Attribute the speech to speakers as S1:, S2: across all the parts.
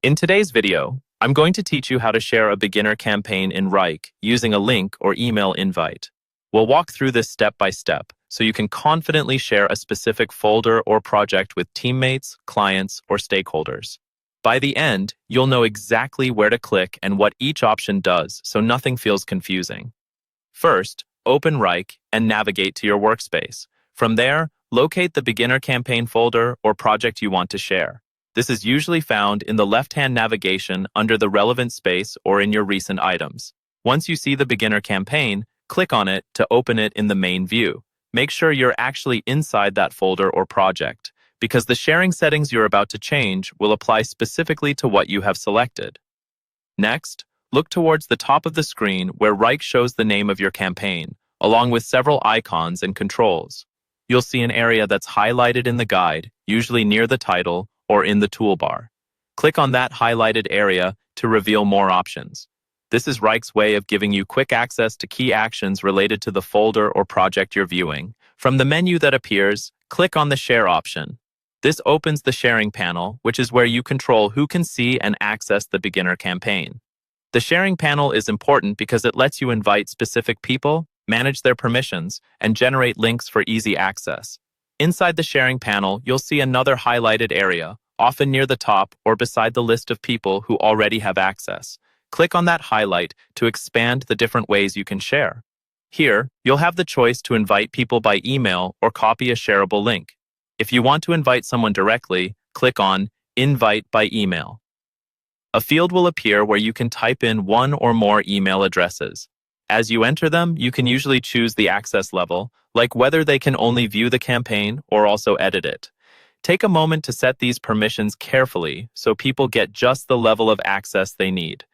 S1: In today's video, I'm going to teach you how to share a beginner campaign in Wrike using a link or email invite. We'll walk through this step by step so you can confidently share a specific folder or project with teammates, clients, or stakeholders. By the end, you'll know exactly where to click and what each option does so nothing feels confusing. First, open Wrike and navigate to your workspace. From there, locate the beginner campaign folder or project you want to share. This is usually found in the left-hand navigation under the relevant space or in your recent items. Once you see the beginner campaign, click on it to open it in the main view. Make sure you're actually inside that folder or project, because the sharing settings you're about to change will apply specifically to what you have selected. Next, look towards the top of the screen where Wrike shows the name of your campaign, along with several icons and controls. You'll see an area that's highlighted in the guide, usually near the title or in the toolbar. Click on that highlighted area to reveal more options. This is Wrike's way of giving you quick access to key actions related to the folder or project you're viewing. From the menu that appears, click on the Share option. This opens the sharing panel, which is where you control who can see and access the beginner campaign. The sharing panel is important because it lets you invite specific people, manage their permissions, and generate links for easy access. Inside the sharing panel, you'll see another highlighted area, often near the top or beside the list of people who already have access. Click on that highlight to expand the different ways you can share. Here, you'll have the choice to invite people by email or copy a shareable link. If you want to invite someone directly, click on Invite by Email. A field will appear where you can type in one or more email addresses. As you enter them, you can usually choose the access level, like whether they can only view the campaign or also edit it. Take a moment to set these permissions carefully so people get just the level of access they need.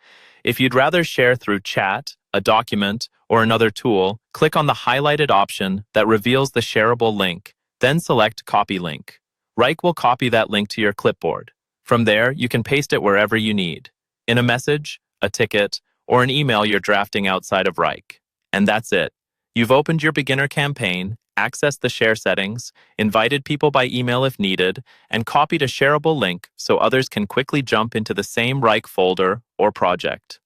S1: If you'd rather share through chat, a document, or another tool, click on the highlighted option that reveals the shareable link, then select Copy Link. Wrike will copy that link to your clipboard. From there, you can paste it wherever you need, in a message, a ticket, or an email you're drafting outside of Wrike. And that's it. You've opened your beginner campaign, accessed the share settings, invited people by email if needed, and copied a shareable link so others can quickly jump into the same Wrike folder or project.